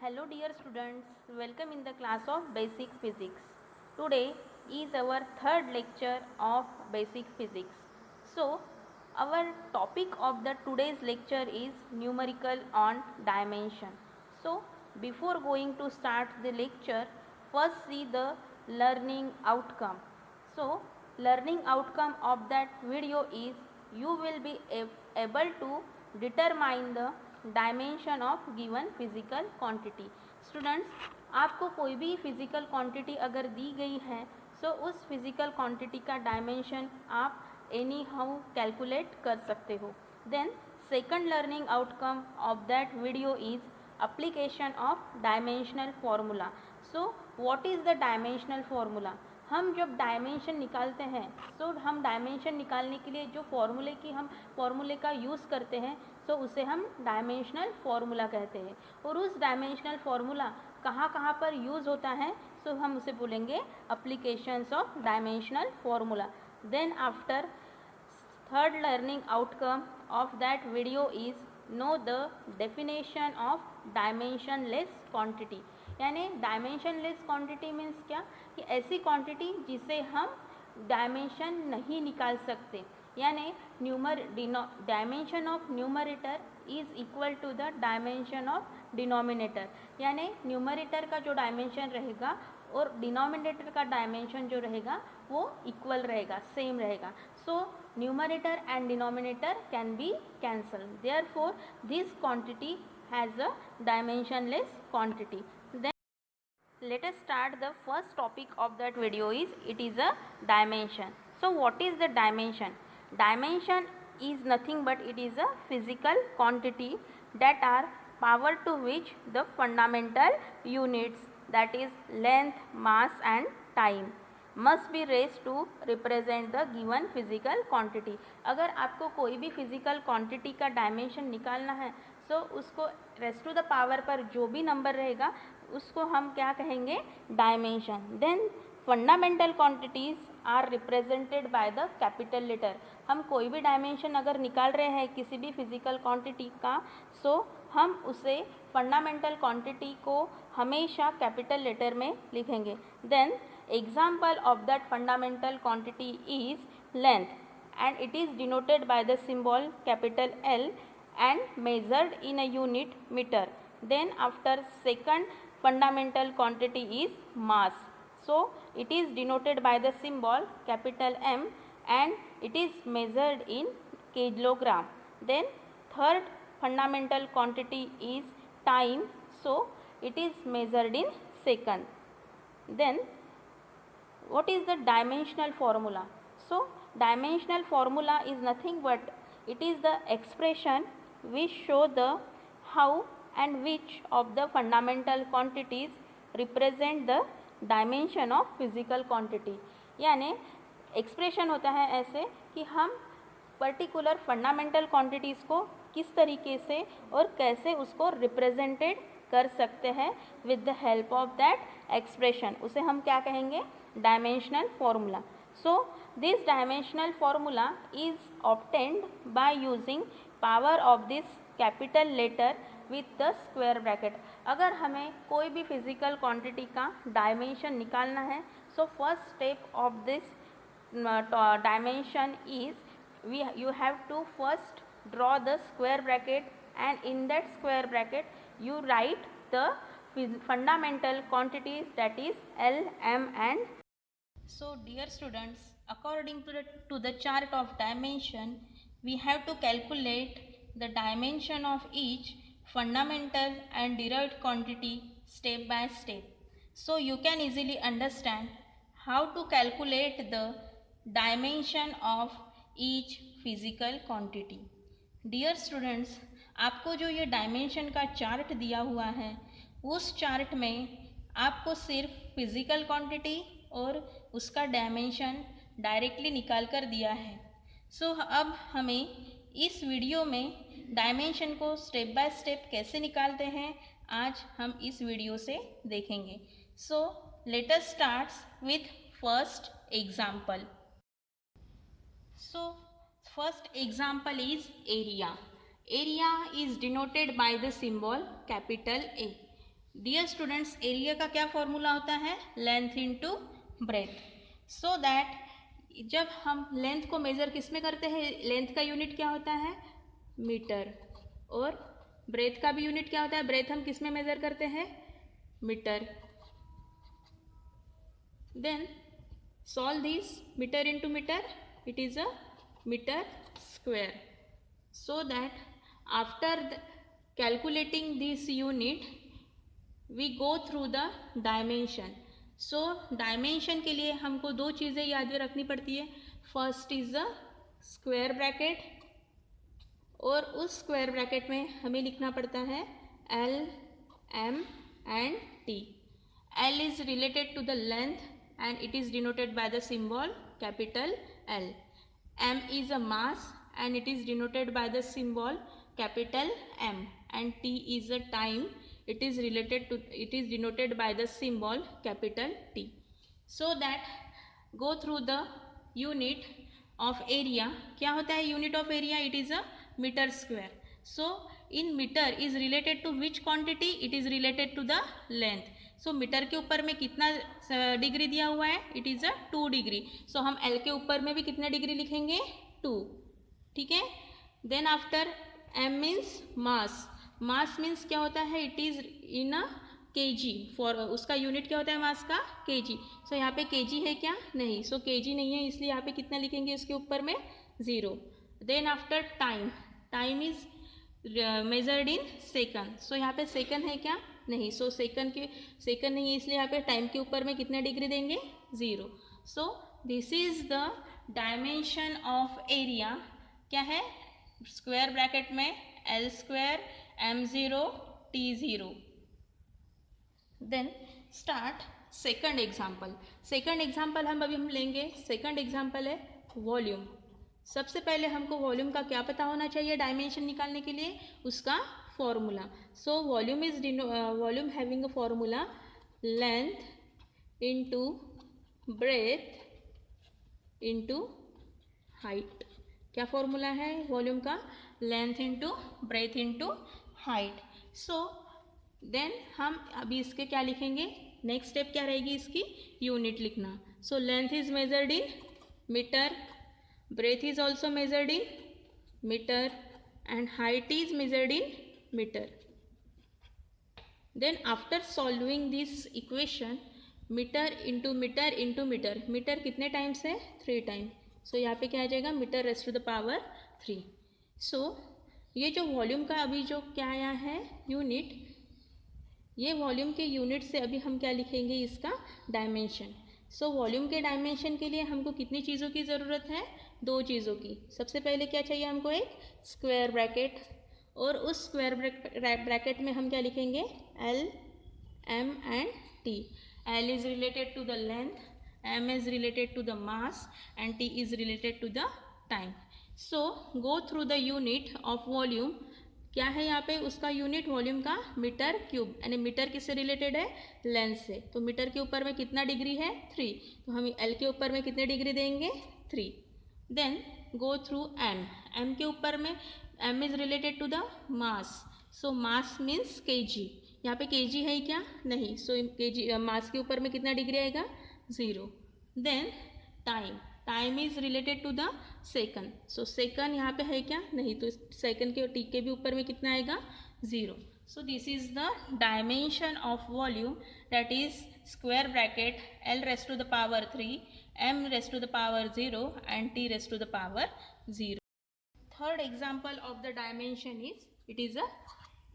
Hello dear students, welcome in the class of Basic Physics. Today is our third lecture of Basic Physics. So, our topic of the today's lecture is numerical on dimension. So, before going to start the lecture, first see the learning outcome. So, learning outcome of that video is you will be able to determine the dimension of given physical quantity. Students, आपको कोई भी physical quantity अगर दी गई है so उस physical quantity का dimension आप anyhow calculate कर सकते हो. Then second learning outcome of that video is application of dimensional formula. So what is the dimensional formula? हम जब डायमेंशन निकालते हैं तो हम डायमेंशन निकालने के लिए जो फॉर्मूले का यूज़ करते हैं सो उसे हम डायमेंशनल फॉर्मूला कहते हैं. और उस डायमेंशनल फॉर्मूला कहाँ कहाँ पर यूज़ होता है सो हम उसे बोलेंगे applications of dimensional formula. Then after third learning outcome of that video is know the definition of dimensionless quantity. यानी डायमेंशनलेस क्वांटिटी मीन्स क्या कि ऐसी क्वांटिटी जिसे हम डायमेंशन नहीं निकाल सकते. यानी dimension of numerator is equal to the dimension of denominator. यानी न्यूमरेटर का जो डायमेंशन रहेगा और डिनोमिनेटर का डायमेंशन जो रहेगा वो इक्वल रहेगा, सेम रहेगा. So numerator and denominator can be cancel. Therefore this quantity has a dimensionless quantity. Let us start. The first topic of that video is it is a dimension. So what is the dimension? Dimension is nothing but it is a physical quantity that are power to which the fundamental units, that is length, mass and time, must be raised to represent the given physical quantity. अगर आपको कोई भी physical quantity का dimension निकालना है सो उसको rest to the power पर जो भी नंबर रहेगा उसको हम क्या कहेंगे? Dimension. Then fundamental quantities are represented by the capital letter. हम कोई भी डायमेंशन अगर निकाल रहे हैं किसी भी फिजिकल क्वांटिटी का सो हम उसे फंडामेंटल क्वांटिटी को हमेशा कैपिटल लेटर में लिखेंगे. Then example of that fundamental quantity is length and it is denoted by the symbol capital L and measured in a unit meter. Then after second fundamental quantity is mass. So it is denoted by the symbol capital M and it is measured in kilogram. Then third fundamental quantity is time. So it is measured in second. Then what is the dimensional formula? So dimensional formula is nothing but it is the expression which show the how and which of the fundamental quantities represent the dimension of physical quantity. यानी expression होता है ऐसे कि हम particular fundamental quantities को किस तरीके से और कैसे उसको रिप्रेजेंटेड कर सकते हैं with the help of that expression. उसे हम क्या कहेंगे? Dimensional formula. So this dimensional formula is obtained by using power of this capital letter with the square bracket. अगर हमें कोई भी physical quantity का dimension निकालना है so first step of this dimension is you have to first draw the square bracket and in that square bracket you write the fundamental quantities, that is L, M and. So dear students, according to the chart of dimension, we have to calculate the dimension of each fundamental and derived quantity step by step. So you can easily understand how to calculate the dimension of each physical quantity. Dear students, आपको जो ये dimension का chart दिया हुआ है उस chart में आपको सिर्फ फिजिकल क्वांटिटी और उसका डायमेंशन डायरेक्टली निकाल कर दिया है. सो अब हमें इस वीडियो में डायमेंशन को स्टेप बाय स्टेप कैसे निकालते हैं आज हम इस वीडियो से देखेंगे. So let us start with first example. So first example is area. Area is denoted by the symbol capital A. Dear students, area का क्या फॉर्मूला होता है? Length into breadth. So that जब हम लेंथ को measure किस में करते हैं, लेंथ का यूनिट क्या होता है? मीटर। और ब्रेथ का भी यूनिट क्या होता है? ब्रेथ हम किस में मेज़र करते हैं? Metre. Then solve this meter into meter, it is a meter square. So that after calculating this unit we go through the dimension. So dimension के लिए हमको दो चीज़ें याद रखनी पड़ती है. First is a square bracket, और उस स्क्वायर ब्रैकेट में हमें लिखना पड़ता है L, M and T. L is related to the length and it is denoted by the symbol capital L. M is a mass and it is denoted by the symbol capital M. And T is a time, it is denoted by the symbol capital T. So that go through the unit of area. क्या होता है unit of area? It is a meter square. So in meter is related to which quantity? It is related to the length. So metre के ऊपर में कितना degree दिया हुआ है? It is a 2 degree. So हम एल के ऊपर में भी कितना डिग्री लिखेंगे? 2. ठीक है. Then after m means mass. Mass means क्या होता है? It is in a kg. For उसका यूनिट क्या होता है मास का? केजी. सो यहाँ पे केजी है क्या? नहीं. सो केजी नहीं है, इसलिए यहाँ पे कितना लिखेंगे इसके ऊपर में? 0. Then after time. Time is measured in second. So यहाँ पे सेकंड है क्या? नहीं. सो सेकंड नहीं है, इसलिए यहाँ पे टाइम के ऊपर में कितने डिग्री देंगे? 0. So this is the dimension of area. क्या है? स्क्वायर ब्रैकेट में L square M0 T0. Then start second example. Second example हम लेंगे. सेकंड एग्जाम्पल है वॉल्यूम. सबसे पहले हमको वॉल्यूम का क्या पता होना चाहिए डायमेंशन निकालने के लिए? उसका formula. So volume is volume having a formula length into breadth into height. क्या फॉर्मूला है वॉल्यूम का? Length into breadth into height. So then हम अभी इसके क्या लिखेंगे? नेक्स्ट स्टेप क्या रहेगी इसकी? यूनिट लिखना. So length is measured in metre, breath is also measured in meter and height is measured in meter. Then after solving this equation, meter into meter into meter, meter कितने times है? 3 time. So यहाँ पे क्या आ जाएगा? Metre raise to the power 3. So ये जो volume का अभी जो क्या आया है यूनिट, ये वॉल्यूम के यूनिट से अभी हम क्या लिखेंगे? इसका डायमेंशन. सो वॉल्यूम के डायमेंशन के लिए हमको कितनी चीज़ों की ज़रूरत है? 2 चीज़ों की. सबसे पहले क्या चाहिए हमको? एक स्क्वायर ब्रैकेट. और उस स्क्वायर ब्रैकेट में हम क्या लिखेंगे? L, M and T. L is related to the length, M is related to the mass and T is related to the time. So go through the unit of volume. क्या है यहाँ पे उसका unit? Volume का metre cube. यानी metre किससे related है? Length से. तो मीटर के ऊपर में कितना डिग्री है? 3. तो हम एल के ऊपर में कितने डिग्री देंगे? 3. Then go through m. M के ऊपर में m is related to the mass. So mass means kg. यहाँ पे केजी है क्या? नहीं. सो केजी मास के ऊपर में कितना डिग्री आएगा? 0. Then time. Time is related to the second. So second यहाँ पे है क्या? नहीं. तो सेकंड के टी के भी ऊपर में कितना आएगा? 0. So this is the dimension of volume, that is square bracket L raise to the power 3, M raise to the power 0 and T raise to the power 0. Third example of the dimension is it is a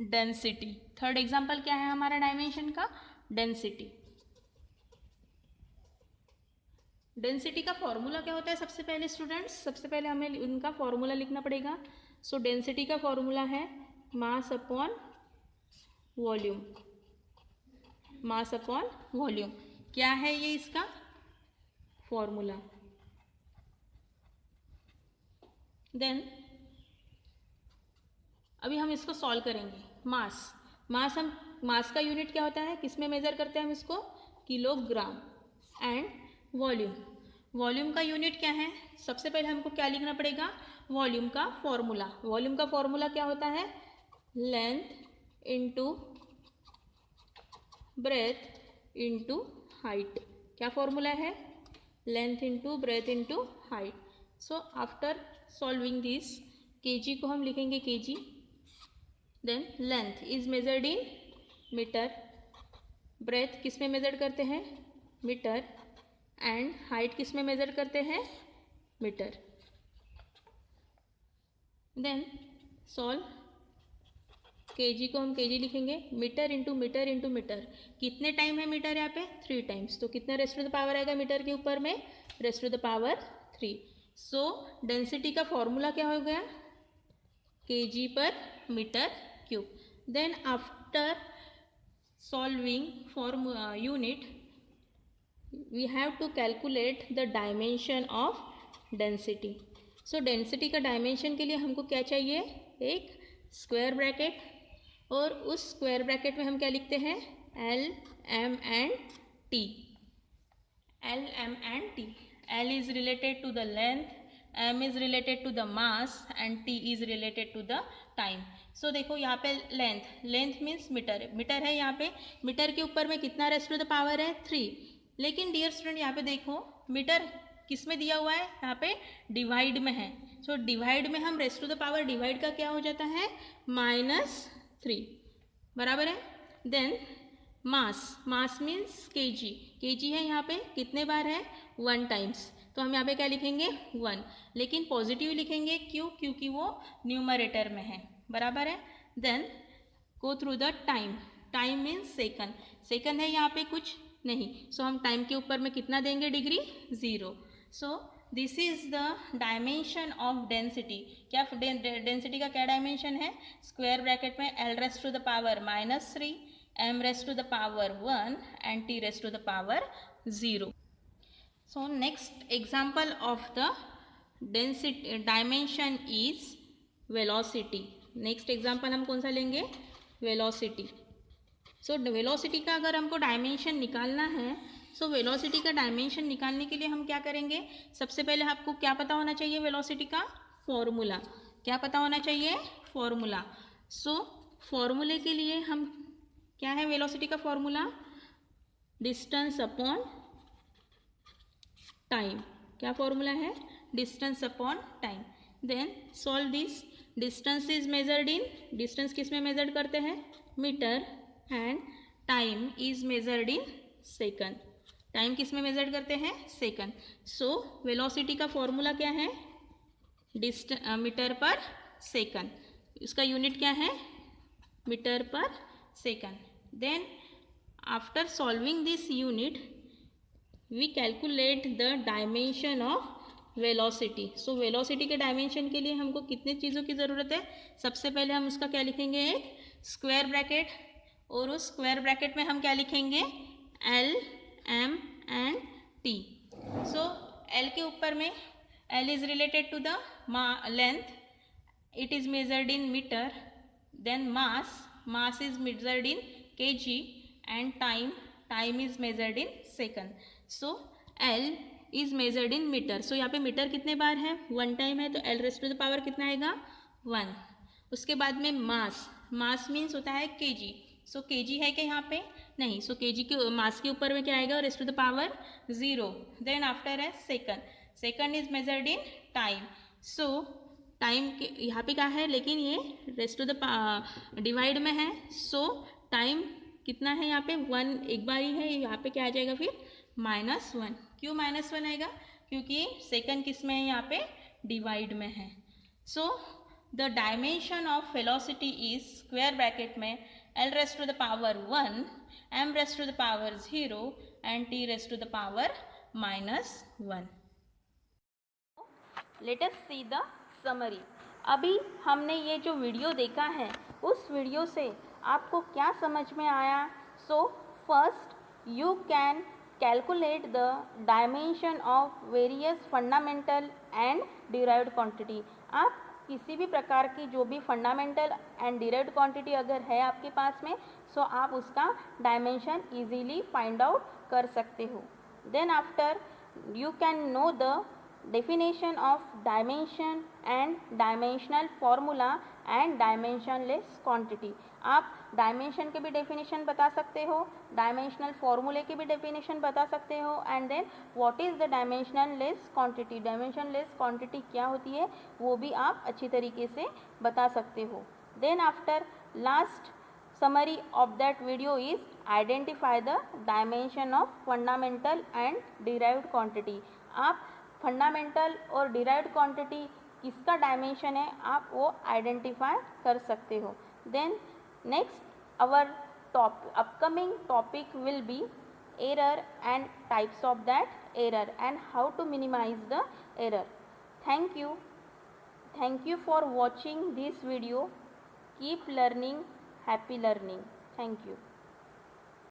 density. Third example क्या है हमारा dimension का? Density. Density का formula क्या होता है? सबसे पहले स्टूडेंट्स, सबसे पहले हमें उनका फॉर्मूला लिखना पड़ेगा. सो डेंसिटी का फॉर्मूला है mass upon volume. Mass upon volume. क्या है ये इसका फॉर्मूला? देन अभी हम इसको सॉल्व करेंगे. मास का यूनिट क्या होता है? किस में मेजर करते हैं हम इसको? किलोग्राम. एंड वॉल्यूम का यूनिट क्या है? सबसे पहले हमको क्या लिखना पड़ेगा? वॉल्यूम का फॉर्मूला. वॉल्यूम का फॉर्मूला क्या होता है? Length into breadth into height. क्या फॉर्मूला है? Length into breadth into height. So after solving this, kg को हम लिखेंगे kg, then length is measured in metre, breadth किस में मेजर करते हैं? मीटर, एंड हाइट किस में मेजर करते हैं? मीटर। देन सॉल्व, केजी को हम केजी लिखेंगे, metre into metre into metre. कितने टाइम है मीटर यहाँ पे? 3 टाइम्स। तो कितने रेस्ट टू द पावर आएगा मीटर के ऊपर में? Raised to the power 3। So density का फॉर्मूला क्या हो गया? KG per metre cube. Then after solving formula unit, we have to calculate the dimension of density. So density का dimension के लिए हमको क्या चाहिए? एक स्क्वायर ब्रैकेट, और उस स्क्वायर ब्रैकेट में हम क्या लिखते हैं? L M and T. L M and T. L is related to the length, M is related to the mass, and T is related to the time. So देखो यहाँ पे length, length means metre, metre है यहाँ पे। Metre के ऊपर में कितना रेस्ट टू द पावर है? 3। लेकिन डियर स्टूडेंट यहाँ पे देखो, मीटर किस में दिया हुआ है? यहाँ पे डिवाइड में है। सो डिवाइड में हम raised to the power divide का क्या हो जाता है? -3, बराबर है। Then mass, mass means KG, KG है यहाँ पे कितने बार है? 1 टाइम्स। तो हम यहाँ पे क्या लिखेंगे? 1, लेकिन पॉजिटिव लिखेंगे, क्यों? क्योंकि वो न्यूमरेटर में है, बराबर है। Then go through the time, time means second, second है यहाँ पे कुछ नहीं। सो हम टाइम के ऊपर में कितना देंगे? Degree, 0। So this is the dimension of density. क्या डेंसिटी का क्या डायमेंशन है? स्क्वायर ब्रैकेट में L raised to the power -3, m raised to the power 1 and t raised to the power 0. So next example of the density dimension is velocity. next example हम कौन सा लेंगे? velocity. सो velocity का अगर हमको dimension निकालना है, सो वेलोसिटी का डायमेंशन निकालने के लिए हम क्या करेंगे? सबसे पहले आपको क्या पता होना चाहिए? वेलोसिटी का फॉर्मूला। क्या पता होना चाहिए? फॉर्मूला। सो फॉर्मूले के लिए हम, क्या है वेलोसिटी का फॉर्मूला? Distance upon time. क्या फॉर्मूला है? Distance upon time. Then solve this, distance is measured in, distance किस में मेजर्ड करते हैं? Metre, and time is measured in second, time किस में मेजर करते हैं? सेकंड। सो वेलोसिटी का फॉर्मूला क्या है? मीटर पर सेकंड, इसका यूनिट क्या है? Metre per second. Then after solving this unit, we calculate the dimension of velocity. So velocity के डायमेंशन के लिए हमको कितने चीज़ों की ज़रूरत है? सबसे पहले हम उसका क्या लिखेंगे? एक स्क्वायर ब्रैकेट, और उस स्क्वायर ब्रैकेट में हम क्या लिखेंगे? L M and T. So L के ऊपर में L is related to the length, it is measured in metre. Then mass, mass is measured in KG, and time, time is measured in second. So L is measured in metre. So यहाँ पे metre कितने बार है? 1 time है, तो L raised to the power कितना आएगा? 1। उसके बाद में मास, मास मीन्स होता है केजी। सो केजी है क्या यहाँ पे? नहीं। सो केजी के मास के ऊपर में क्या आएगा? Rest to the power 0। Then after है second, second is measured in time. So time के यहाँ पे क्या है? लेकिन ये रेस्ट टू द डिवाइड में है। सो टाइम कितना है यहाँ पे? 1 एक बार ही है, यहाँ पे क्या आ जाएगा फिर? -1। क्यों -1 आएगा? क्योंकि सेकंड किस में है? यहाँ पे डिवाइड में है। So the dimension of velocity is square bracket में L raised to the power 1, M raised to the power 0 and T raised to the power -1. Let us see the summary. अभी हमने ये जो वीडियो देखा है, उस वीडियो से आपको क्या समझ में आया? So first you can calculate the dimension of various fundamental and derived quantity. आप किसी भी प्रकार की जो भी फंडामेंटल एंड डिराइव्ड क्वांटिटी अगर है आपके पास में, सो आप उसका डायमेंशन इजीली फाइंड आउट कर सकते हो। Then after you can know the definition of dimension and dimensional formula and dimensionless quantity. आप डायमेंशन के भी डेफिनेशन बता सकते हो, डायमेंशनल फॉर्मूले की भी डेफिनेशन बता सकते हो, and then what is the dimensionless quantity, dimensionless quantity क्या होती है वो भी आप अच्छी तरीके से बता सकते हो। Then after last summary of that video is identify the dimension of fundamental and derived quantity। आप फंडामेंटल और डिराइव्ड क्वांटिटी किसका डायमेंशन है आप वो आइडेंटिफाई कर सकते हो। Then next our upcoming topic will be error and types of that error and how to minimize the error। thank you for watching this video। keep learning, happy learning। thank you।